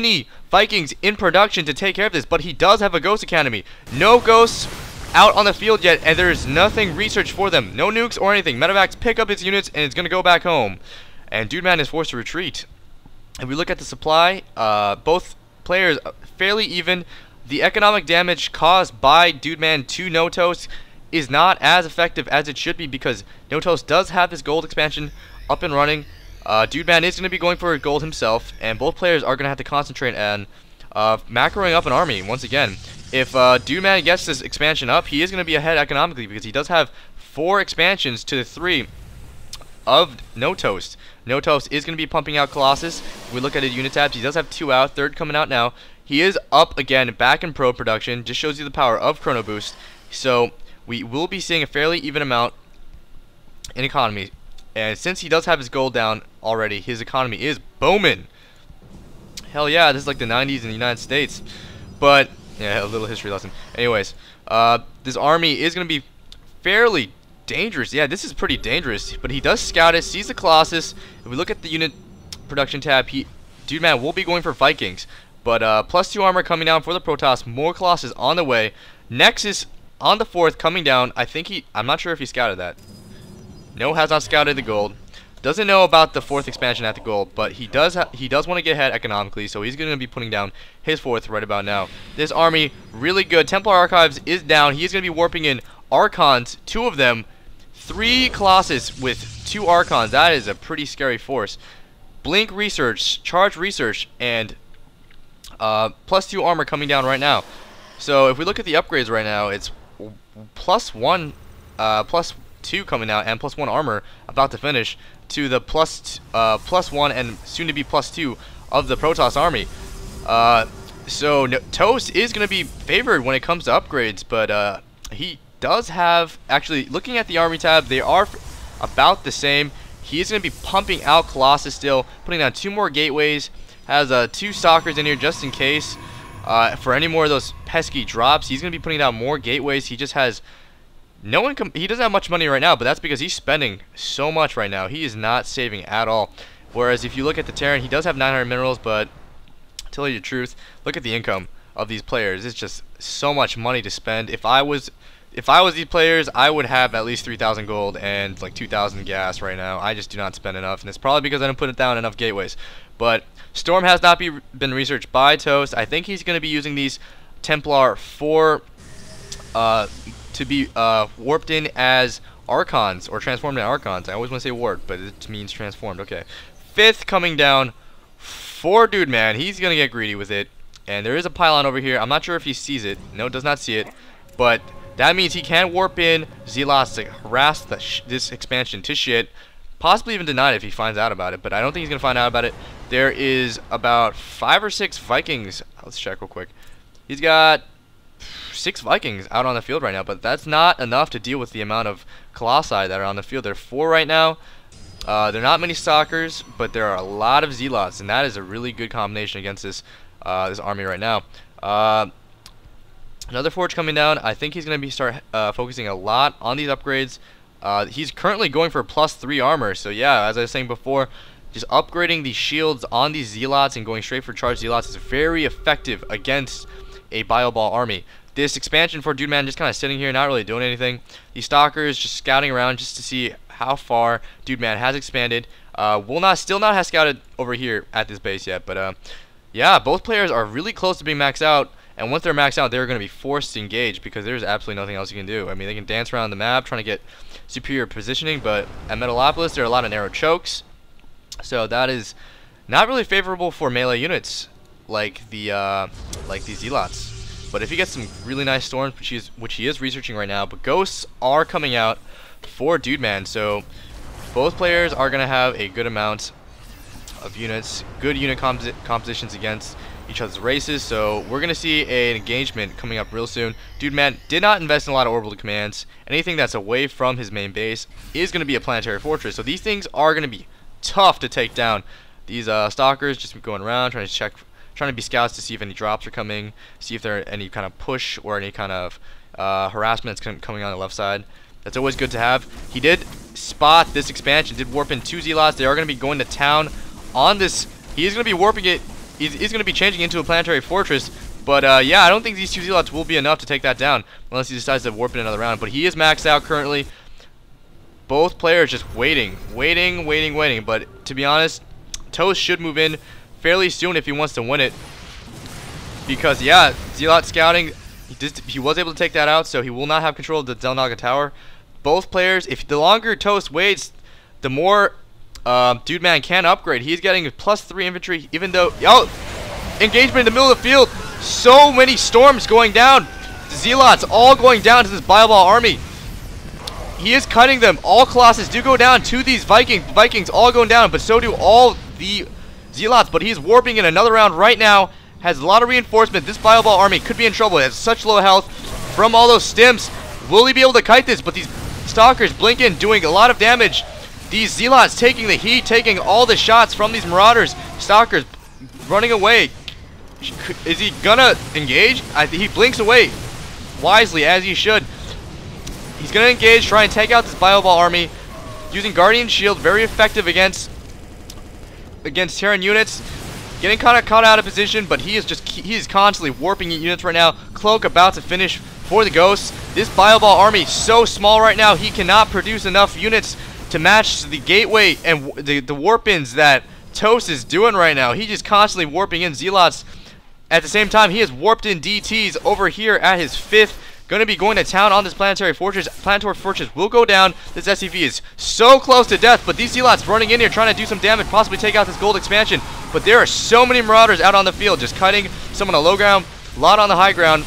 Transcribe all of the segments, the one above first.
Any Vikings in production to take care of this, but he does have a Ghost Academy. No ghosts out on the field yet, and there's nothing researched for them. No nukes or anything. Medevacs pick up its units, and it's going to go back home. And dudeman is forced to retreat. If we look at the supply, both players fairly even. The economic damage caused by dudeman to KnoToasT is not as effective as it should be because KnoToasT does have this gold expansion up and running. Dudeman is going to be going for gold himself, and both players are going to have to concentrate on macroing up an army once again. If Dudeman gets this expansion up, he is going to be ahead economically because he does have 4 expansions to the 3 of KnoToasT. KnoToasT is going to be pumping out Colossus. If we look at his unit tabs, he does have 2 out, 3rd coming out now. He is up again, back in pro production. Just shows you the power of Chrono Boost. So we will be seeing a fairly even amount in economy. And since he does have his gold down already, his economy is booming. Hell yeah, this is like the 90s in the United States. But, yeah, a little history lesson. Anyways, this army is going to be fairly dangerous. Yeah, this is pretty dangerous. But he does scout it, sees the Colossus. If we look at the unit production tab, dudeman will be going for Vikings. But +2 armor coming down for the Protoss. More Colossus on the way. Nexus on the 4th coming down. I'm not sure if he scouted that. No, has not scouted the gold. Doesn't know about the 4th expansion at the gold, but he does want to get ahead economically, so he's going to be putting down his 4th right about now. This army, really good. Templar Archives is down. He's going to be warping in Archons, 2 of them. 3 Colossus with 2 Archons. That is a pretty scary force. Blink Research, Charge Research, and +2 armor coming down right now. So if we look at the upgrades right now, it's +1, +2 coming out, and +1 armor about to finish to the +1 and soon to be +2 of the Protoss army. So Toast is going to be favored when it comes to upgrades, but he does have, actually looking at the army tab, they are about the same. He's going to be pumping out Colossus still, putting down 2 more gateways, has 2 stalkers in here just in case for any more of those pesky drops. He's going to be putting down more gateways. He just has no income. He doesn't have much money right now, but that's because he's spending so much right now. He is not saving at all. Whereas if you look at the Terran, he does have 900 minerals, but to tell you the truth, look at the income of these players. It's just so much money to spend. If I was these players, I would have at least 3,000 gold and like 2,000 gas right now. I just do not spend enough, and it's probably because I didn't put it down enough gateways. But Storm has not been researched by Toast. I think he's going to be using these Templar for to be warped in as Archons, or transformed in Archons. I always want to say warped, but it means transformed. Okay. 5th coming down for dudeman. He's going to get greedy with it. And there is a pylon over here. I'm not sure if he sees it. No, does not see it. But that means he can warp in Zealots to harass this expansion to shit. Possibly even deny it if he finds out about it. But I don't think he's going to find out about it. There is about 5 or 6 Vikings. Let's check real quick. He's got 6 Vikings out on the field right now, but that's not enough to deal with the amount of Colossi that are on the field. There are 4 right now. There are not many Stalkers, but there are a lot of Zealots, and that is a really good combination against this army right now. Another Forge coming down. I think he's going to start focusing a lot on these upgrades. He's currently going for +3 armor, so yeah, as I was saying before, just upgrading the shields on these Zealots and going straight for charged Zealots is very effective against a Bioball army. This expansion for dudeman just kind of sitting here, not really doing anything. These Stalkers just scouting around just to see how far dudeman has expanded. Still not have scouted over here at this base yet, but yeah, both players are really close to being maxed out. And once they're maxed out, they're going to be forced to engage because there's absolutely nothing else you can do. I mean, they can dance around the map trying to get superior positioning, but at Metalopolis, there are a lot of narrow chokes. So that is not really favorable for melee units like these Zealots. But if he gets some really nice storms, which he is researching right now, but ghosts are coming out for dudeman. So both players are going to have a good amount of units, good unit compositions against each other's races, so we're going to see an engagement coming up real soon. Dudeman did not invest in a lot of orbital commands. Anything that's away from his main base is going to be a planetary fortress, so these things are going to be tough to take down. These Stalkers just going around trying to be scouts to see if any drops are coming, see if there are any kind of push or any kind of harassment that's coming on the left side. That's always good to have. He did spot this expansion, did warp in 2 Zealots. They are going to be going to town on this. He is going to be warping it he's going to be changing into a planetary fortress. But yeah, I don't think these 2 Zealots will be enough to take that down unless he decides to warp in another round. But he is maxed out currently. Both players just waiting. But to be honest, Toast should move in fairly soon if he wants to win it. Because yeah, Zealot scouting, he was able to take that out, so he will not have control of the Xel'Naga Tower. Both players, if the longer Toast waits, the more Dudeman can upgrade. He's getting +3 infantry, even though engagement in the middle of the field. So many storms going down. The Zealots all going down to this Bioball army. He is cutting them. All Colossus do go down to these Vikings. Vikings all going down, but so do all the Zealots. But he's warping in another round right now. Has a lot of reinforcement. This Bioball army could be in trouble. It has such low health from all those stims. Will he be able to kite this? But these Stalkers blink in, doing a lot of damage. These Zealots taking the heat, taking all the shots from these Marauders. Stalkers running away. Is he gonna engage? He blinks away wisely, as he should. He's gonna engage, try and take out this Bioball army using Guardian Shield, very effective against Terran units. Getting kind of caught out of position, but he is constantly warping units right now. Cloak about to finish for the Ghosts. This Bioball army so small right now, he cannot produce enough units to match the gateway and the warp-ins that Toast is doing right now. He just constantly warping in Zealots. At the same time, he has warped in DTs over here at his 5th. Going to be going to town on this planetary fortress. Planetary fortress will go down. This SCV is so close to death, but these Zealots running in here trying to do some damage, possibly take out this gold expansion. But there are so many Marauders out on the field, just cutting some on the low ground, a lot on the high ground.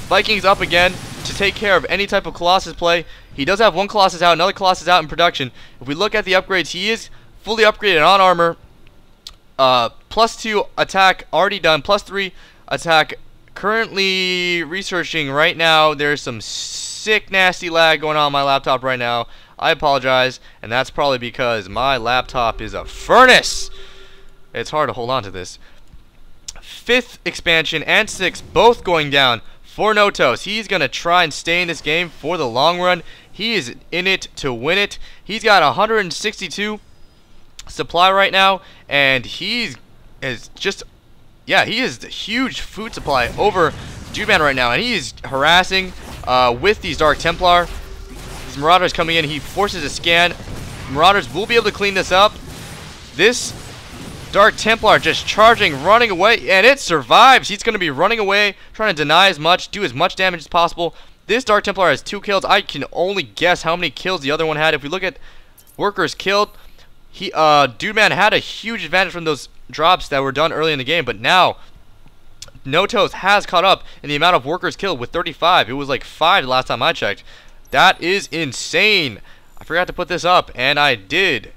Vikings up again to take care of any type of Colossus play. He does have 1 Colossus out, another Colossus out in production. If we look at the upgrades, he is fully upgraded on armor. +2 attack already done, +3 attack currently researching right now. There's some sick nasty lag going on my laptop right now. I apologize, and that's probably because my laptop is a furnace. It's hard to hold on to this. 5th expansion and 6th both going down for KnoToasT. He's gonna try and stay in this game for the long run. He is in it to win it. He's got 162 supply right now, and he is the huge food supply over Dudeman right now, and he is harassing with these Dark Templar. These Marauders coming in, he forces a scan. Marauders will be able to clean this up. This Dark Templar just charging, running away, and it survives. He's going to be running away, trying to deny as much, do as much damage as possible. This Dark Templar has 2 kills. I can only guess how many kills the other one had. If we look at workers killed, Dudeman had a huge advantage from those drops that were done early in the game, but now KnoToasT has caught up in the amount of workers killed with 35. It was like 5 the last time I checked. That is insane. I forgot to put this up, and I did.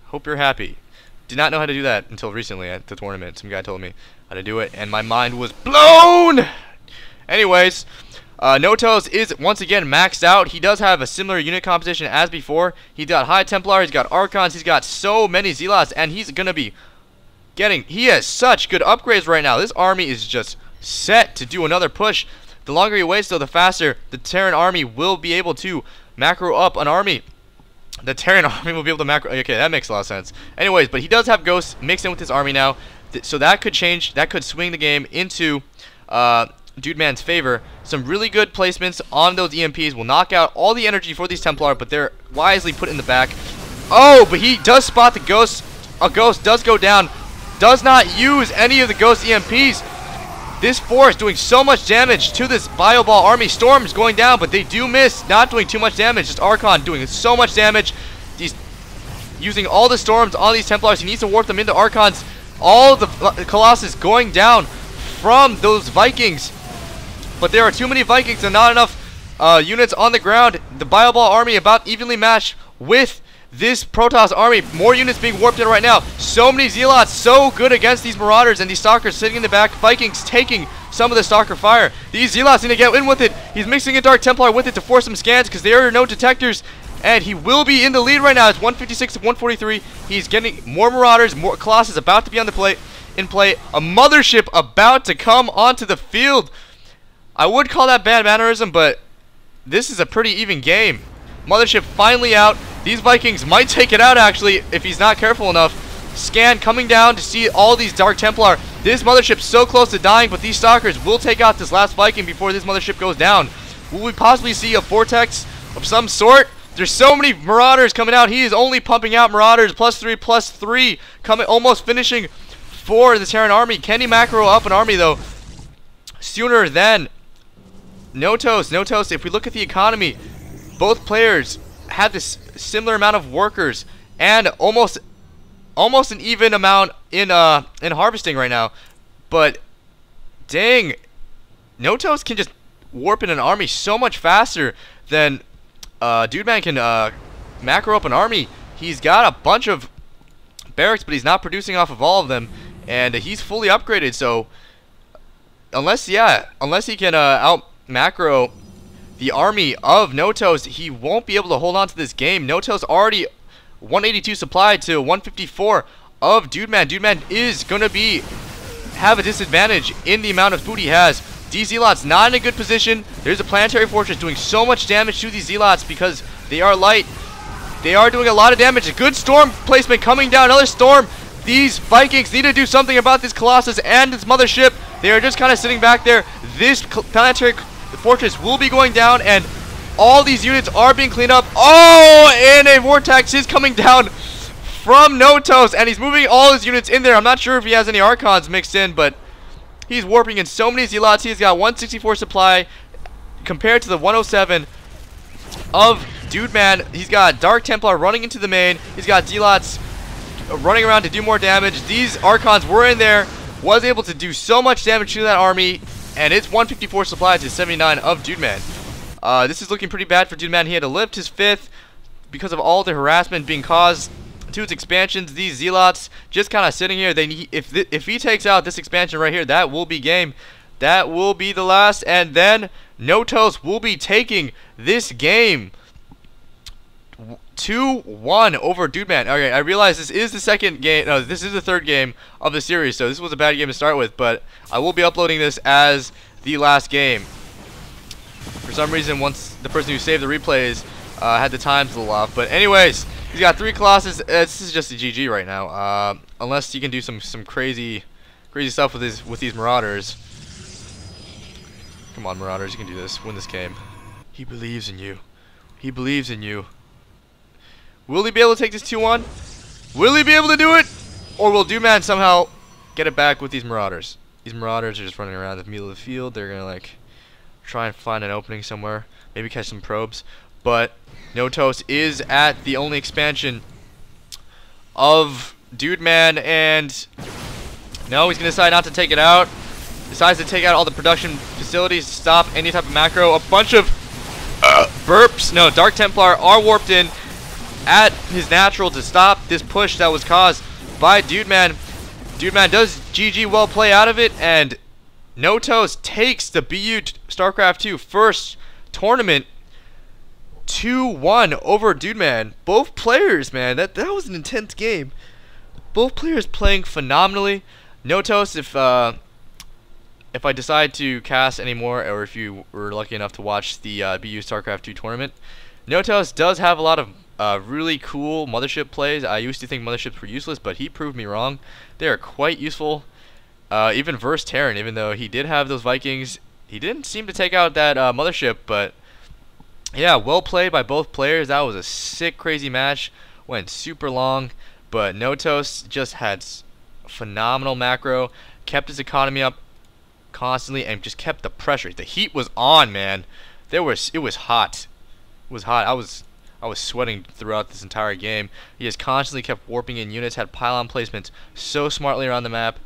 Hope you're happy. Did not know how to do that until recently at the tournament. Some guy told me how to do it, and my mind was blown. Anyways, KnoToasT is once again maxed out. He does have a similar unit composition as before. He's got High Templar, he's got Archons, he's got so many Zealots, and he's gonna be he has such good upgrades right now. This army is just set to do another push. The longer he waits, though, the faster the Terran army will be able to macro up an army. The Terran army will be able to macro. Okay, that makes a lot of sense. Anyways, but he does have Ghosts mixed in with his army now, so that could change. That could swing the game into Dudeman's favor. Some really good placements on those EMPs will knock out all the energy for these Templar, but they're wisely put in the back. Oh, but he does spot the Ghost. A Ghost does go down. Does not use any of the Ghost EMPs. This force doing so much damage to this Bioball army. Storms going down, but they do miss. Not doing too much damage. Just Archon doing so much damage. He's using all the storms on these Templars. He needs to warp them into Archons. All the Colossus going down from those Vikings. But there are too many Vikings and not enough units on the ground. The Bioball army about evenly matched with this Protoss army. More units being warped in right now. So many Zealots, so good against these Marauders, and these Stalkers sitting in the back. Vikings taking some of the Stalker fire. These Zealots need to get in with it. He's mixing a Dark Templar with it to force some scans because there are no detectors, and he will be in the lead right now. It's 156 to 143. He's getting more Marauders, more Colossus about to be on the play. A mothership about to come onto the field. I would call that bad mannerism, but this is a pretty even game. Mothership finally out. These Vikings might take it out, actually, if he's not careful enough. Scan coming down to see all these Dark Templar This mothership's so close to dying, but these stalkers will take out this last Viking before this mothership goes down. Will we possibly see a vortex of some sort? There's so many marauders coming out. He is only pumping out marauders. +3/+3. Coming, almost finishing for the Terran army. Can he macro up an army, though, sooner than KnoToasT? KnoToasT, if we look at the economy, both players have this similar amount of workers and almost an even amount in harvesting right now. But dang, KnoToasT can just warp in an army so much faster than dudeman can macro up an army. He's got a bunch of barracks, but he's not producing off of all of them, and he's fully upgraded. So unless he can out macro the army of KnoToasT, he won't be able to hold on to this game. KnoToasT already 182 supplied to 154 of dudeman. Dudeman is gonna have a disadvantage in the amount of food he has. These zealots not in a good position. There's a planetary fortress doing so much damage to these zealots because they are light. They are doing a lot of damage. A good storm placement coming down. Another storm. These Vikings need to do something about this Colossus and this mothership. They are just kind of sitting back there. This planetary fortress will be going down, and all these units are being cleaned up. Oh, and a vortex is coming down from KnoToasT, and he's moving all his units in there. I'm not sure if he has any Archons mixed in, but he's warping in so many zealots. He's got 164 supply compared to the 107 of dudeman. He's got Dark Templar running into the main. He's got zealots running around to do more damage. These Archons were in there, was able to do so much damage to that army, and it's 154 supply to 79 of dudeman. This is looking pretty bad for dudeman. He had to lift his 5th because of all the harassment being caused to its expansions. These zealots just kind of sitting here. If he takes out this expansion right here, that will be game. That will be the last, and then KnoToasT will be taking this game 2-1 over dudeman. Okay, I realize this is the second game. No, this is the third game of the series, so this was a bad game to start with, but I will be uploading this as the last game. For some reason, once the person who saved the replays had the times a little off. But anyways, he's got 3 Colossus. This is just a GG right now. Unless he can do some crazy stuff with these Marauders. Come on, Marauders, you can do this. Win this game. He believes in you. He believes in you. Will he be able to take this 2-1? Will he be able to do it? Or will dudeman somehow get it back with these Marauders? These Marauders are just running around the middle of the field. They're gonna like try and find an opening somewhere, maybe catch some probes. But KnoToasT is at the only expansion of dudeman, and no, he's gonna decide not to take it out. Decides to take out all the production facilities to stop any type of macro. A bunch of burps. No, Dark Templar are warped in at his natural to stop this push that was caused by dudeman. Dudeman does GG well play out of it, and KnoToasT takes the BU StarCraft 2 first tournament 2-1 over dudeman. Both players, man, that was an intense game. Both players playing phenomenally. KnoToasT, if I decide to cast anymore, or if you were lucky enough to watch the BU StarCraft 2 tournament, KnoToasT does have a lot of really cool mothership plays. I used to think motherships were useless, but he proved me wrong. They are quite useful. Even versus Terran, even though he did have those Vikings, he didn't seem to take out that mothership. But yeah, well played by both players. That was a sick, crazy match. Went super long, but KnoToasT just had phenomenal macro, kept his economy up constantly, and just kept the pressure. The heat was on, man. It was hot. It was hot. I was sweating throughout this entire game. He just constantly kept warping in units, had pylon placements so smartly around the map.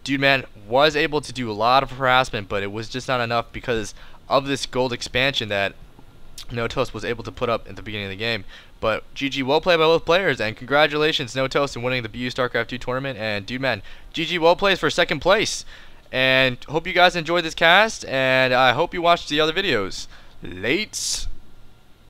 Dudeman was able to do a lot of harassment, but it was just not enough because of this gold expansion that KnoToasT was able to put up at the beginning of the game. But GG, well played by both players, and congratulations KnoToasT in winning the BU StarCraft 2 tournament, and dudeman, GG, well played for 2nd place. And hope you guys enjoyed this cast, and I hope you watched the other videos. Lates.